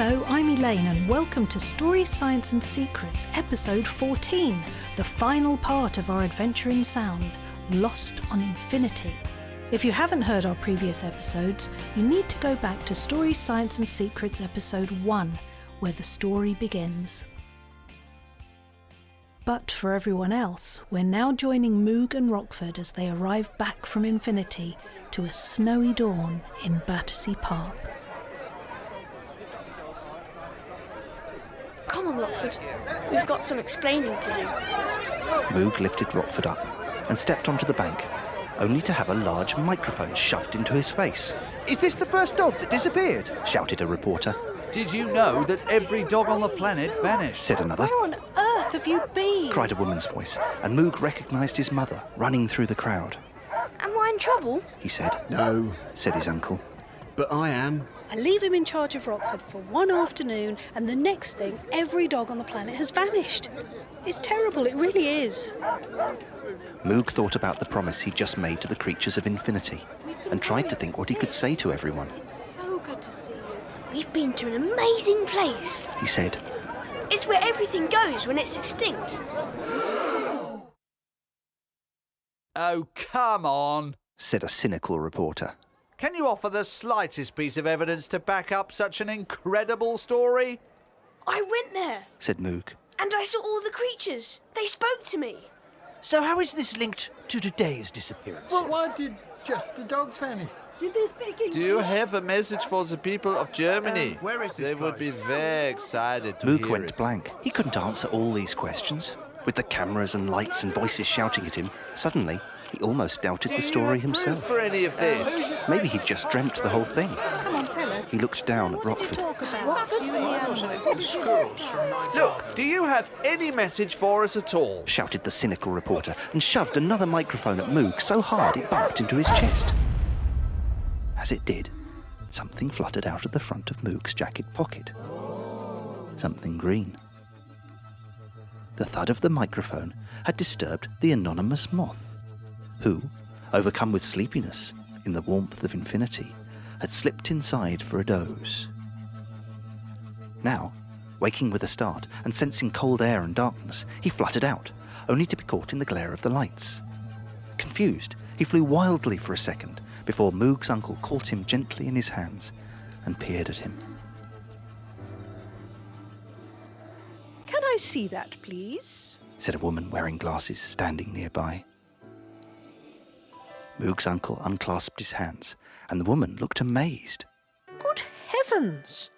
Hello, I'm Elaine and welcome to Stories, Science and Secrets, episode 14, the final part of our adventure in sound, Lost on Infinity. If you haven't heard our previous episodes, you need to go back to Stories, Science and Secrets episode 1, where the story begins. But for everyone else, we're now joining Moog and Rockford as they arrive back from Infinity to a snowy dawn in Battersea Park. Come on, Rockford. We've got some explaining to do. Moog lifted Rockford up and stepped onto the bank, only to have a large microphone shoved into his face. "Is this the first dog that disappeared?" shouted a reporter. "Did you know that every dog on the planet vanished?" said another. Where on earth have you been? cried a woman's voice, and Moog recognised his mother running through the crowd. Am I in trouble? He said. "No, Said his uncle. but I am." I leave him in charge of Rockford for one afternoon, and the next thing, every dog on the planet has vanished. It's terrible, it really is. Moog thought about the promise he'd just made to the creatures of Infinity and tried to think what he could say to everyone. It's so good to see you. We've been to an amazing place. He said. It's where everything goes when it's extinct. Oh, come on. Said a cynical reporter. Can you offer the slightest piece of evidence to back up such an incredible story? I went there, Said Moog. and I saw all the creatures. They spoke to me. So how is this linked to today's disappearance? Why did just the dogs vanish? Did they speak English? Do you have a message for the people of Germany? Where is this They would be place? very excited to Moog hear went it. blank. He couldn't answer all these questions. With the cameras and lights and voices shouting at him, suddenly he almost doubted the story Do you have proof himself. for any of this? Maybe he'd just dreamt the whole thing. Come on, tell us. He looked down at What did you Rockford. talk about? Rockford? You and the animals. What did you discuss? Look, do you have any message for us at all? Shouted the cynical reporter and shoved another microphone at Moog so hard it bumped into his chest. As it did, something fluttered out of the front of Moog's jacket pocket. Something green. The thud of the microphone had disturbed the anonymous moth, who, overcome with sleepiness in the warmth of Infinity, had slipped inside for a doze. Now, waking with a start and sensing cold air and darkness, he fluttered out, only to be caught in the glare of the lights. Confused, he flew wildly for a second before Moog's uncle caught him gently in his hands and peered at him. Can I see that, please? Said a woman wearing glasses standing nearby. Moog's uncle unclasped his hands, and the woman looked amazed. Good heavens!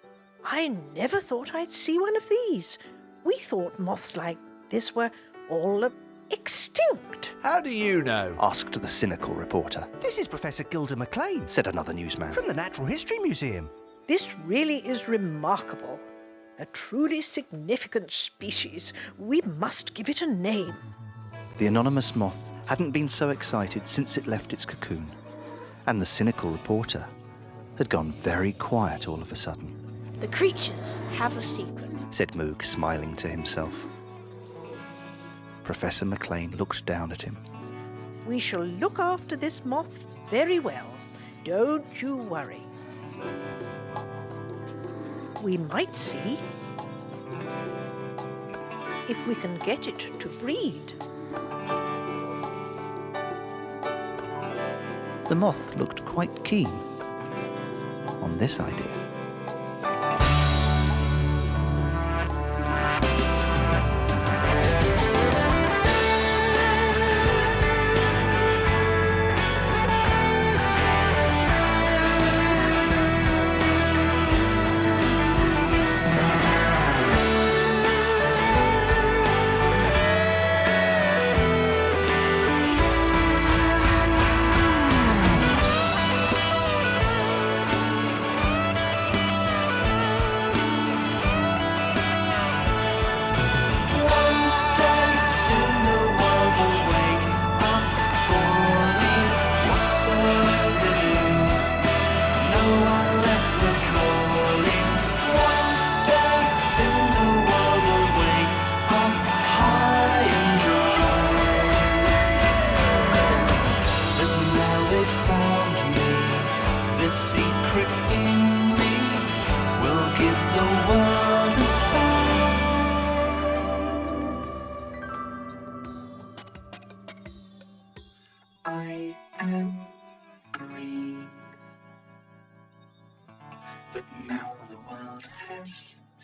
I never thought I'd see one of these. We thought moths like this were all extinct. How do you know? Asked the cynical reporter. This is Professor Gilda McLean Said another newsman. from the Natural History Museum. This really is remarkable. A truly significant species. We must give it a name. The anonymous moth hadn't been so excited since it left its cocoon, and the cynical reporter had gone very quiet all of a sudden. The creatures have a secret. Said Moog, smiling to himself. Professor McLean looked down at him. We shall look after this moth very well. Don't you worry. We might see if we can get it to breed. The moth looked quite keen on this idea.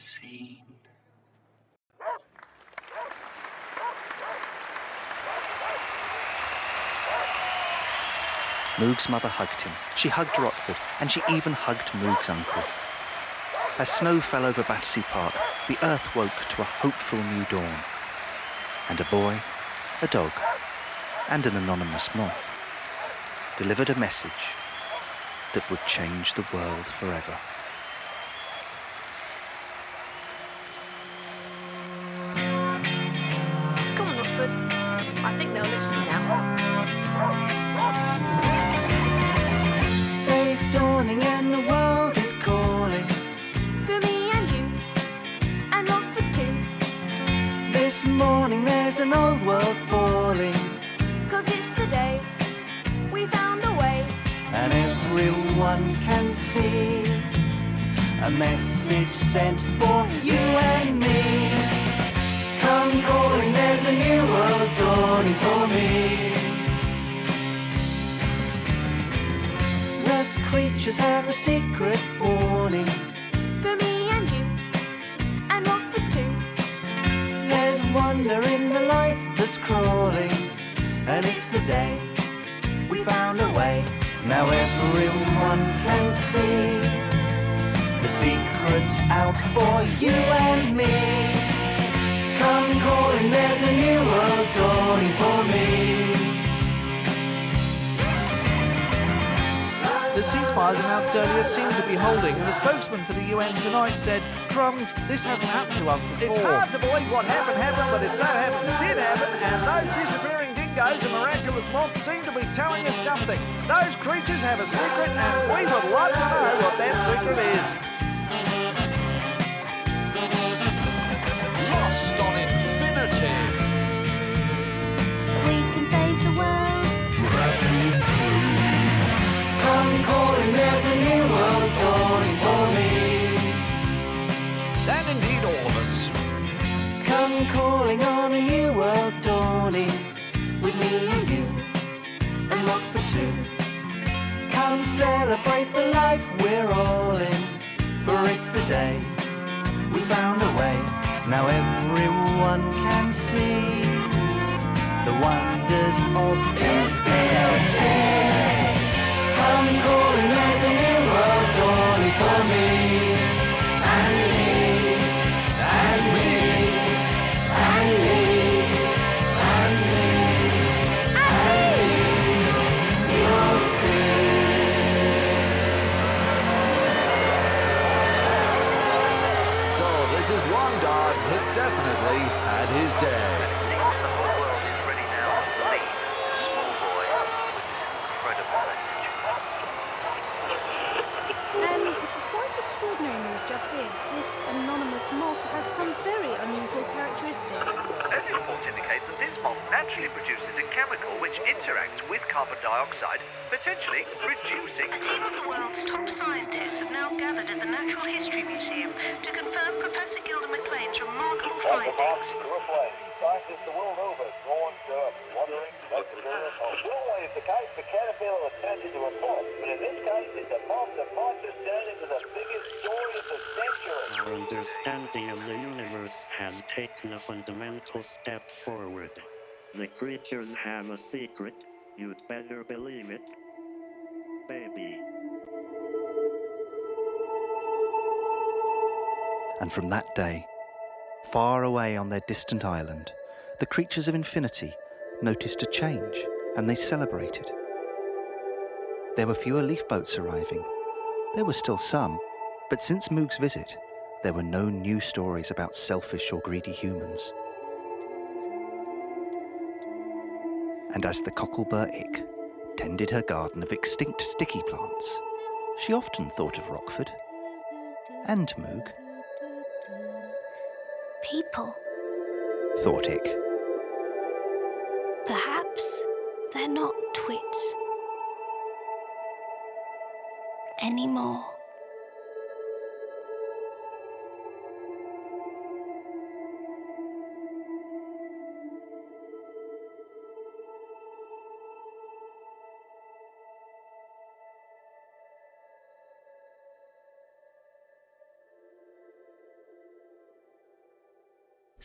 seen. Moog's mother hugged him. She hugged Rockford, and she even hugged Moog's uncle. As snow fell over Battersea Park, the earth woke to a hopeful new dawn. And a boy, a dog, and an anonymous moth delivered a message that would change the world forever. Come on, Rockford. I think they'll listen now. Day's dawning and the world is calling. For me and you, and Rockford too. This morning there's an old world falling. 'Cause it's the day we found a way. And everyone can see a message sent for you and me. Come calling, there's a new world dawning for me. The creatures have a secret warning. For me and you, and Rockford too. There's wonder in the life that's crawling. And it's the day we found a way. Now everyone can see the secret's out for you and me. Come calling, there's a new world dawning for me. The ceasefires announced earlier seem to be holding, and the spokesman for the UN tonight said, "Crumbs, this hasn't happened to us before." It's hard to believe what happened, but it so happens it did happen, and those disappearing dingoes and miraculous moths seem to be telling us something. Those creatures have a secret, and we would love to know what that secret is. Lost on Infinity. We can save the world. Come calling, there's a new world dawning for me. And indeed all of us. Come calling on a new world dawning with me and you and Rockford too. Come celebrate the life we're all in, for it's the day we found a way. Now everyone can see the wonders of infinity. Come calling, there's a new world dawning for me and me and me and me and me and me. You'll see. So this is one dog that definitely had his day. The whole world is ready now to believe a small boy with this incredible message. And quite extraordinary news just in. This anonymous moth has some very unusual characteristics. Early reports indicate that this moth naturally produces a chemical which interacts with carbon dioxide, potentially reducing... A team of the world's top scientists have now gathered at the Natural History Museum to confirm Professor Gilda McLean's remarkable findings. Scientists the world over drawn to wandering normally it's the case the caterpillar that turns into a moth, but in this case it's a moth that might just turn into the biggest story of the century. Our understanding of the universe has taken a fundamental step forward. The creatures have a secret. You'd better believe it. Baby. And from that day, far away on their distant island, the creatures of infinity noticed a change, and they celebrated. There were fewer leaf boats arriving. There were still some, but since Moog's visit, there were no new stories about selfish or greedy humans. And as the cocklebur Ick tended her garden of extinct sticky plants, she often thought of Rockford and Moog. People. Thought Ick. Perhaps they're not twits anymore.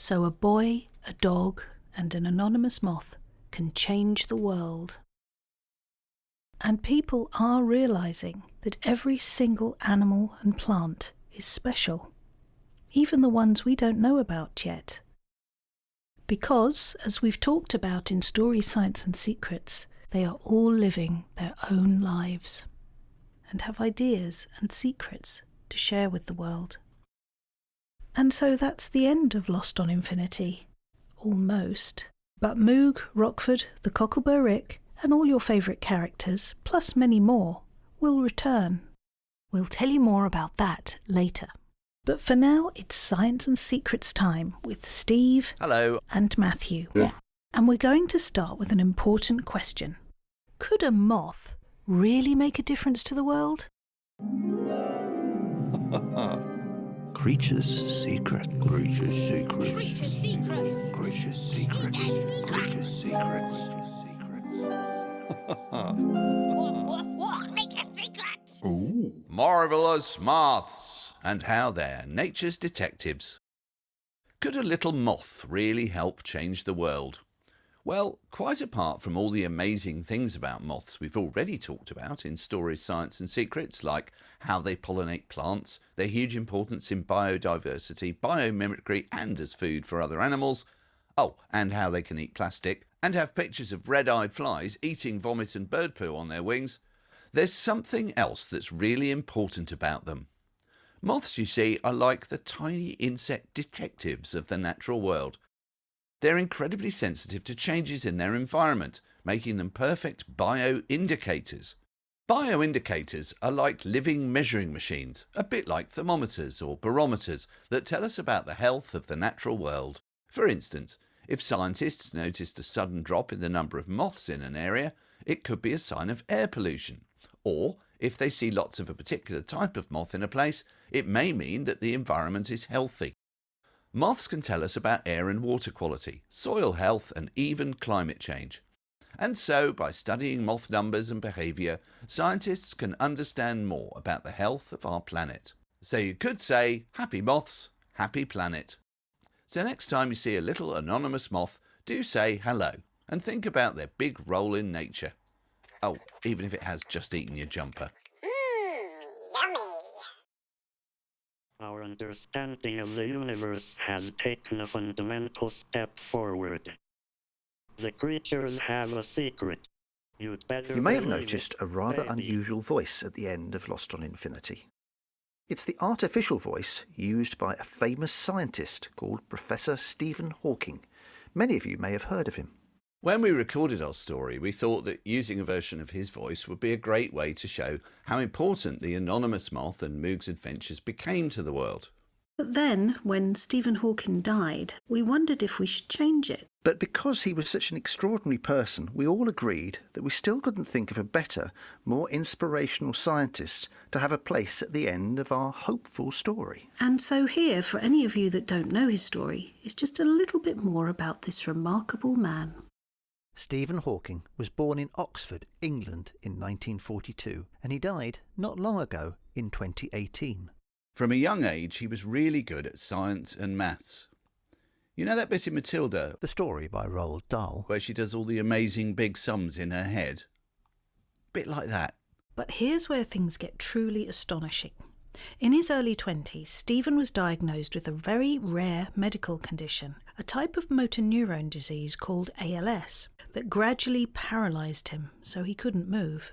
So a boy, a dog, and an anonymous moth can change the world. And people are realising that every single animal and plant is special, even the ones we don't know about yet. Because, as we've talked about in Story, Science and Secrets, they are all living their own lives and have ideas and secrets to share with the world. And so that's the end of Lost on Infinity. Almost. But Moog, Rockford, the Cocklebur Rick, and all your favourite characters, plus many more, will return. We'll tell you more about that later. But for now, it's Science and Secrets time with Steve Hello. and Matthew. And we're going to start with an important question. Could a moth really make a difference to the world? Creatures' secret. Creatures' secrets. Creatures' secrets. Creatures' secrets. Creatures' secrets. What? Nature's secrets. Ooh. Marvellous moths, and how they're nature's detectives. Could a little moth really help change the world? Well, quite apart from all the amazing things about moths we've already talked about in Stories, Science and Secrets, like how they pollinate plants, their huge importance in biodiversity, biomimicry and as food for other animals, and how they can eat plastic, and have pictures of red-eyed flies eating vomit and bird poo on their wings, there's something else that's really important about them. Moths, you see, are like the tiny insect detectives of the natural world. They're incredibly sensitive to changes in their environment, making them perfect bioindicators. Bioindicators are like living measuring machines, a bit like thermometers or barometers that tell us about the health of the natural world. For instance, if scientists noticed a sudden drop in the number of moths in an area, it could be a sign of air pollution. Or, if they see lots of a particular type of moth in a place, it may mean that the environment is healthy. Moths can tell us about air and water quality, soil health and even climate change. And so, by studying moth numbers and behaviour, scientists can understand more about the health of our planet. So you could say, happy moths, happy planet. So next time you see a little anonymous moth, do say hello and think about their big role in nature. Even if it has just eaten your jumper. Yummy. Our understanding of the universe has taken a fundamental step forward. The creatures have a secret. You'd better You may have believe noticed it, a rather baby. unusual voice at the end of Lost on Infinity. It's the artificial voice used by a famous scientist called Professor Stephen Hawking. Many of you may have heard of him. When we recorded our story, we thought that using a version of his voice would be a great way to show how important the anonymous moth and Moog's adventures became to the world. But then, when Stephen Hawking died, we wondered if we should change it. But because he was such an extraordinary person, we all agreed that we still couldn't think of a better, more inspirational scientist to have a place at the end of our hopeful story. And so here, for any of you that don't know his story, is just a little bit more about this remarkable man. Stephen Hawking was born in Oxford, England in 1942, and he died not long ago in 2018. From a young age, he was really good at science and maths. You know that bit in Matilda, The story by Roald Dahl, where she does all the amazing big sums in her head? Bit like that. But here's where things get truly astonishing. In his early 20s, Stephen was diagnosed with a very rare medical condition, a type of motor neurone disease called ALS, that gradually paralysed him so he couldn't move.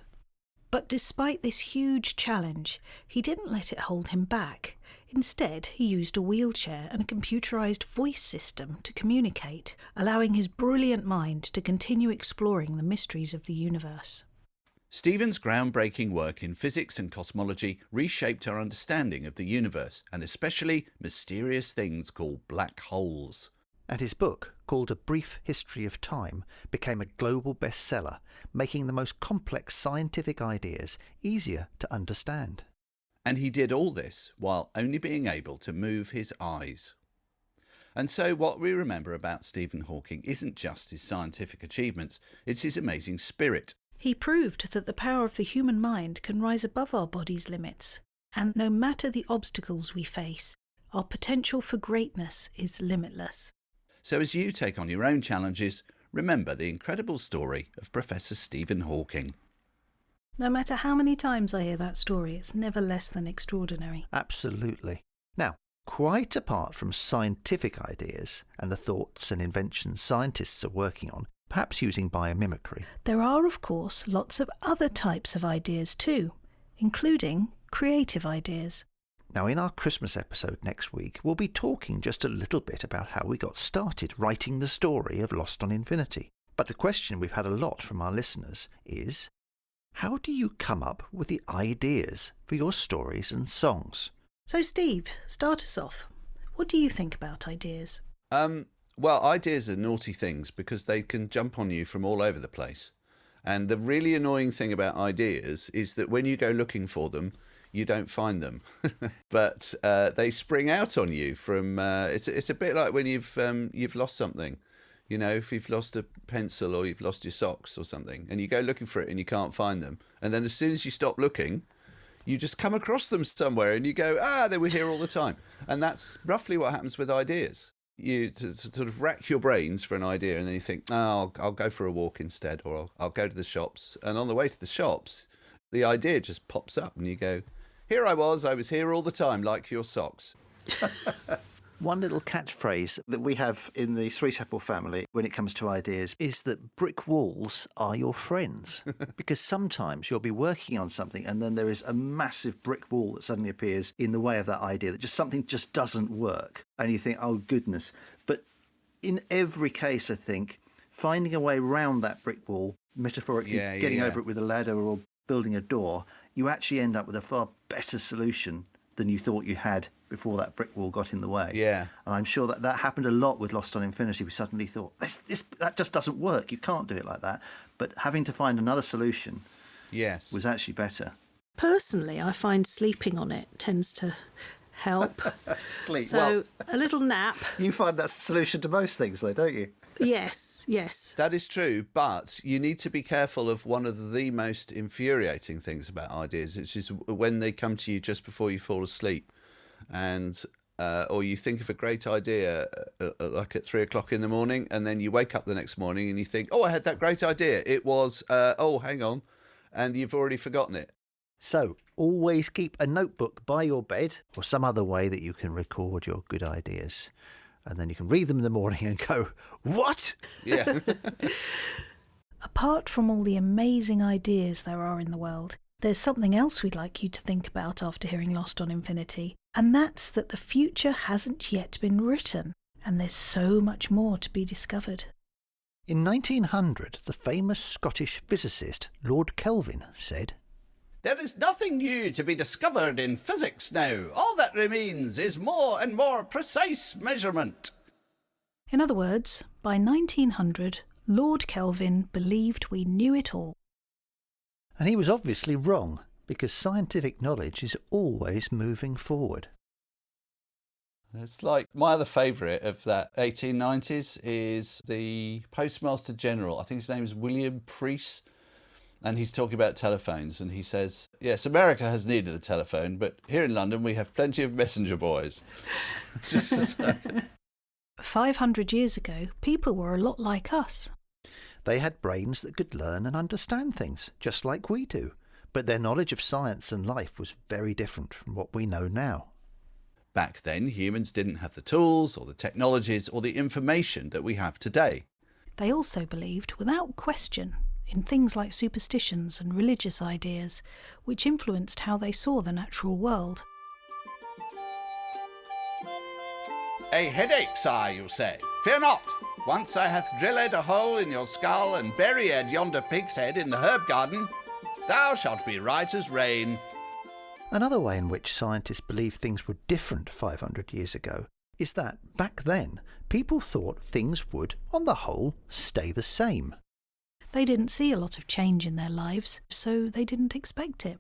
But despite this huge challenge, he didn't let it hold him back. Instead, he used a wheelchair and a computerised voice system to communicate, allowing his brilliant mind to continue exploring the mysteries of the universe. Stephen's groundbreaking work in physics and cosmology reshaped our understanding of the universe, and especially mysterious things called black holes. and his book, called A Brief History of Time, became a global bestseller, making the most complex scientific ideas easier to understand. And he did all this while only being able to move his eyes. And so what we remember about Stephen Hawking isn't just his scientific achievements, it's his amazing spirit. He proved that the power of the human mind can rise above our body's limits, and no matter the obstacles we face, our potential for greatness is limitless. So as you take on your own challenges, remember the incredible story of Professor Stephen Hawking. No matter how many times I hear that story, it's never less than extraordinary. Absolutely. Now, quite apart from scientific ideas and the thoughts and inventions scientists are working on, perhaps using biomimicry, there are, of course, lots of other types of ideas too, including creative ideas. Now, in our Christmas episode next week, we'll be talking just a little bit about how we got started writing the story of Lost on Infinity. But the question we've had a lot from our listeners is, how do you come up with the ideas for your stories and songs? So, Steve, start us off. What do you think about ideas? Well, ideas are naughty things because they can jump on you from all over the place. And the really annoying thing about ideas is that when you go looking for them, you don't find them. But they spring out on you from... it's a bit like when you've lost something. You know, if you've lost a pencil or you've lost your socks or something, and you go looking for it and you can't find them. And then as soon as you stop looking, you just come across them somewhere and you go, they were here all the time. And that's roughly what happens with ideas. You to sort of rack your brains for an idea, and then you think, I'll go for a walk instead, or I'll go to the shops. And on the way to the shops, the idea just pops up and you go, here I was here all the time, like your socks. One little catchphrase that we have in the Sweetapple family when it comes to ideas is that brick walls are your friends. Because sometimes you'll be working on something and then there is a massive brick wall that suddenly appears in the way of that idea, that something just doesn't work. And you think, oh, goodness. But in every case, I think, finding a way round that brick wall, metaphorically getting over it with a ladder or building a door, you actually end up with a far better solution than you thought you had before that brick wall got in the way. Yeah. And I'm sure that happened a lot with Lost on Infinity. We suddenly thought, that just doesn't work. You can't do it like that. But having to find another solution was actually better. Personally, I find sleeping on it tends to help. Sleep. So a little nap. You find that's the solution to most things, though, don't you? Yes. That is true, but you need to be careful of one of the most infuriating things about ideas, which is when they come to you just before you fall asleep. And or you think of a great idea like at 3 o'clock in the morning, and then you wake up the next morning and you think, I had that great idea. It was, hang on, and you've already forgotten it. So always keep a notebook by your bed or some other way that you can record your good ideas. And then you can read them in the morning and go, what? Yeah. Apart from all the amazing ideas there are in the world, there's something else we'd like you to think about after hearing Lost on Infinity. And that's that the future hasn't yet been written, and there's so much more to be discovered. In 1900, the famous Scottish physicist Lord Kelvin said, "There is nothing new to be discovered in physics now. All that remains is more and more precise measurement." In other words, by 1900, Lord Kelvin believed we knew it all. And he was obviously wrong, because scientific knowledge is always moving forward. It's like my other favourite of that 1890s is the Postmaster General. I think his name is William Preece. And he's talking about telephones, and he says, yes, America has needed a telephone, but here in London we have plenty of messenger boys. 500 years ago, people were a lot like us. They had brains that could learn and understand things, just like we do. But their knowledge of science and life was very different from what we know now. Back then, humans didn't have the tools or the technologies or the information that we have today. They also believed, without question, in things like superstitions and religious ideas, which influenced how they saw the natural world. A headache, sire, you say? Fear not. Once I hath drilled a hole in your skull and buried yonder pig's head in the herb garden, thou shalt be right as rain. Another way in which scientists believed things were different 500 years ago is that, back then, people thought things would, on the whole, stay the same. They didn't see a lot of change in their lives, so they didn't expect it.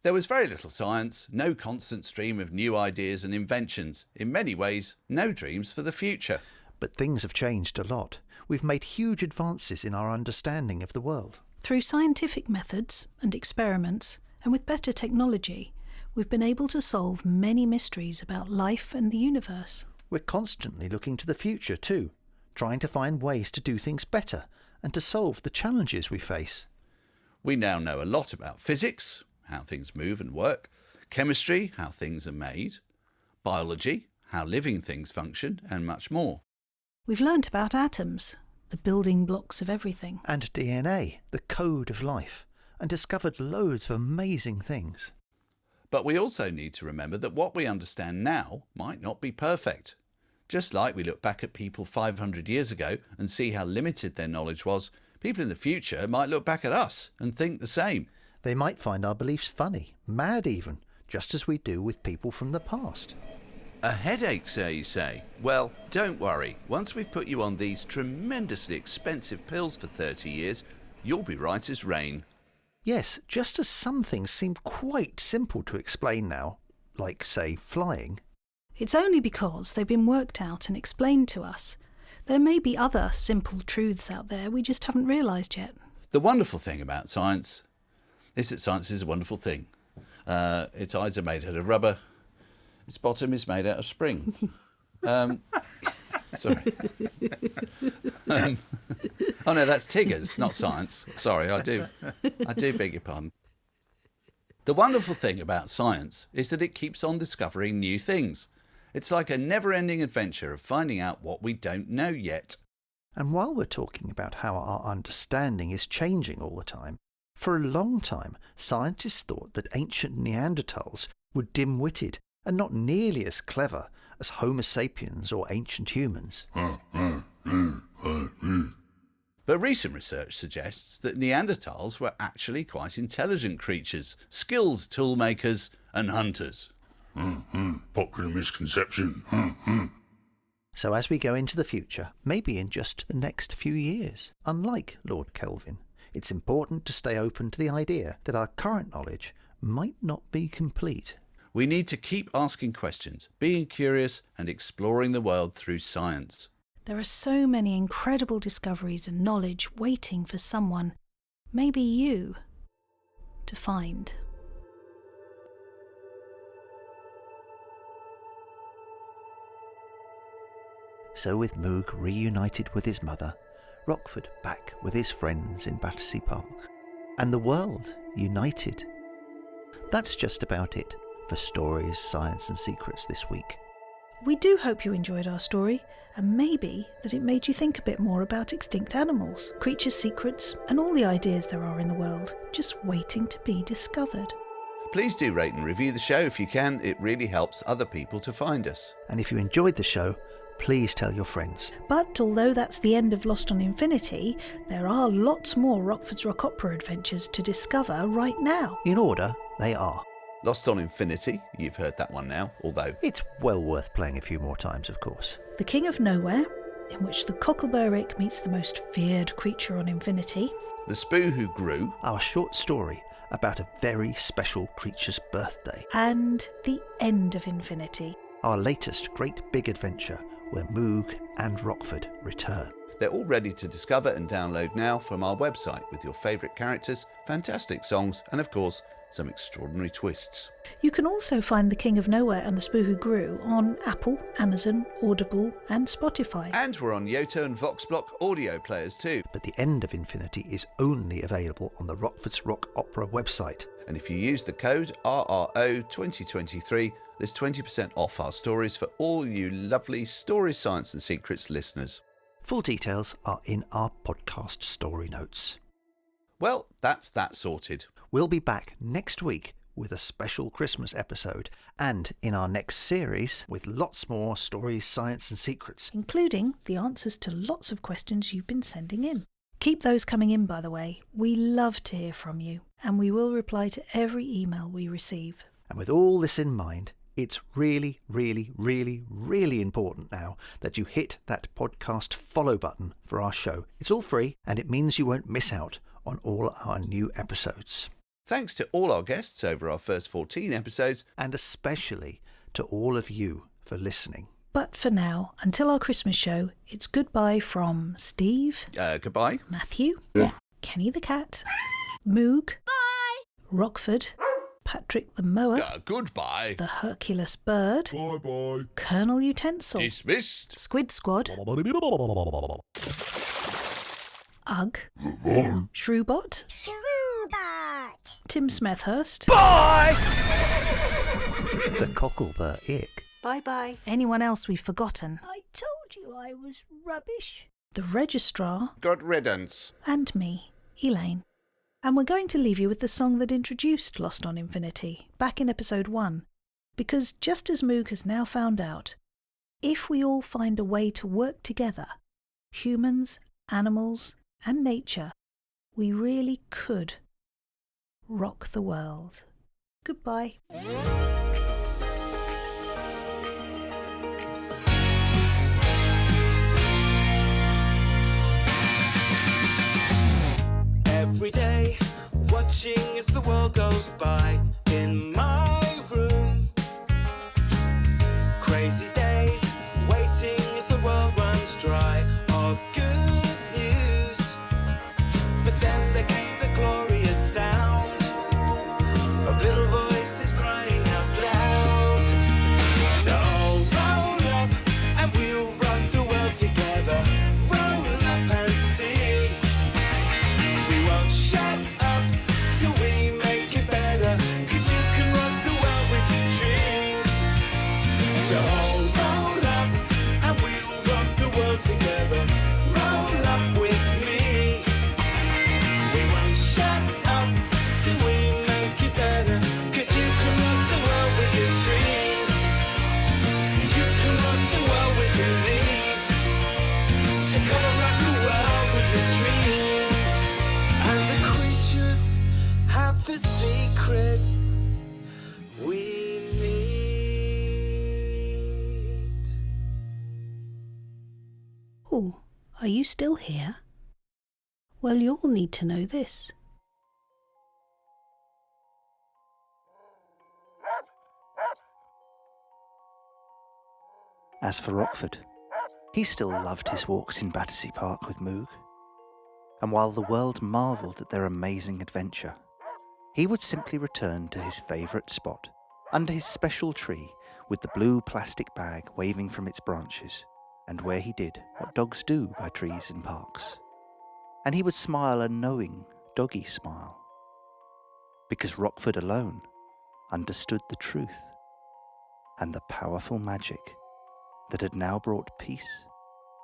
There was very little science, no constant stream of new ideas and inventions. In many ways, no dreams for the future. But things have changed a lot. We've made huge advances in our understanding of the world. Through scientific methods and experiments, and with better technology, we've been able to solve many mysteries about life and the universe. We're constantly looking to the future too. trying to find ways to do things better and to solve the challenges we face. We now know a lot about physics, how things move and work, chemistry, how things are made, biology, how living things function, and much more. We've learnt about atoms, the building blocks of everything. And DNA, the code of life, and discovered loads of amazing things. But we also need to remember that what we understand now might not be perfect. Just like we look back at people 500 years ago and see how limited their knowledge was, people in the future might look back at us and think the same. They might find our beliefs funny, mad even, just as we do with people from the past. A headache, sir, you say? Well, don't worry. Once we've put you on these tremendously expensive pills for 30 years, you'll be right as rain. Yes, just as some things seem quite simple to explain now, like, say, flying. It's only because they've been worked out and explained to us. There may be other simple truths out there we just haven't realised yet. The wonderful thing about science is that science is a wonderful thing. Its eyes are made out of rubber. Its bottom is made out of spring. Sorry. Oh no, that's Tigger's, not science. Sorry, I do beg your pardon. The wonderful thing about science is that it keeps on discovering new things. It's like a never-ending adventure of finding out what we don't know yet. And while we're talking about how our understanding is changing all the time, for a long time scientists thought that ancient Neanderthals were dim-witted and not nearly as clever as Homo sapiens or ancient humans. But recent research suggests that Neanderthals were actually quite intelligent creatures, skilled toolmakers and hunters. Popular misconception. So as we go into the future, maybe in just the next few years, unlike Lord Kelvin, it's important to stay open to the idea that our current knowledge might not be complete. We need to keep asking questions, being curious and exploring the world through science. There are so many incredible discoveries and knowledge waiting for someone, maybe you, to find. So with Moog reunited with his mother, Rockford back with his friends in Battersea Park, and the world united. That's just about it for Stories, Science and Secrets this week. We do hope you enjoyed our story, and maybe that it made you think a bit more about extinct animals, creatures' secrets, and all the ideas there are in the world, just waiting to be discovered. Please do rate and review the show if you can. It really helps other people to find us. And if you enjoyed the show, please tell your friends. But although that's the end of Lost on Infinity, there are lots more Rockford's Rock Opera adventures to discover right now. In order, they are Lost on Infinity, you've heard that one now, although it's well worth playing a few more times, of course. The King of Nowhere, in which the Cocklebur meets the most feared creature on Infinity. The Spoo Who Grew, our short story about a very special creature's birthday. And The End of Infinity, our latest great big adventure where Moog and Rockford return. They're all ready to discover and download now from our website with your favourite characters, fantastic songs and of course some extraordinary twists. You can also find The King of Nowhere and The Spoo Who Grew on Apple, Amazon, Audible and Spotify. And we're on Yoto and Voxblock audio players too. But The End of Infinity is only available on the Rockford's Rock Opera website. And if you use the code RRO2023, there's 20% off our stories for all you lovely Stories, Science and Secrets listeners. Full details are in our podcast story notes. Well, that's that sorted. We'll be back next week with a special Christmas episode and in our next series with lots more Stories, Science and Secrets, including the answers to lots of questions you've been sending in. Keep those coming in, by the way. We love to hear from you, and we will reply to every email we receive. And with all this in mind, it's really, really, really, really important now that you hit that podcast follow button for our show. It's all free, and it means you won't miss out on all our new episodes. Thanks to all our guests over our first 14 episodes, and especially to all of you for listening. But for now, until our Christmas show, it's goodbye from Steve. Goodbye. Matthew. Yeah. Kenny the cat. Moog. Bye. Rockford. Patrick the Mower, Goodbye. the Hercules Bird, Bye-bye. Colonel Utensil, Dismissed. Squid Squad, Ugg, Shrewbot, Tim Smethurst, The Cocklebur Ick. Bye-bye. Anyone else we've forgotten? I told you I was rubbish. The Registrar, Good riddance. and me, Elaine. And we're going to leave you with the song that introduced Lost on Infinity, back in episode 1, because just as Moog has now found out, if we all find a way to work together, humans, animals, and nature, we really could rock the world. Goodbye. Every day, watching as the world goes by in my room. Crazy days, waiting as the world runs dry of good news. But then there came the glorious sound of little voices crying out loud. So roll up and we'll run the world together. Roll up and see. We won't shut up till we make it better, 'cause you can rock the world with your dreams. So roll up and we'll rock the world together. Roll up with me. We won't shut up till we make it better, 'cause you can rock the world with your dreams. You can rock the world with belief. So come and rock the world with your dreams. And the creatures have the secret we need. Oh, are you still here? Well, you'll need to know this. As for Rockford, he still loved his walks in Battersea Park with Moog. And while the world marvelled at their amazing adventure, he would simply return to his favourite spot, under his special tree with the blue plastic bag waving from its branches, and where he did what dogs do by trees in parks. And he would smile a knowing, doggy smile, because Rockford alone understood the truth and the powerful magic that had now brought peace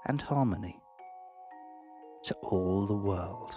and harmony to all the world.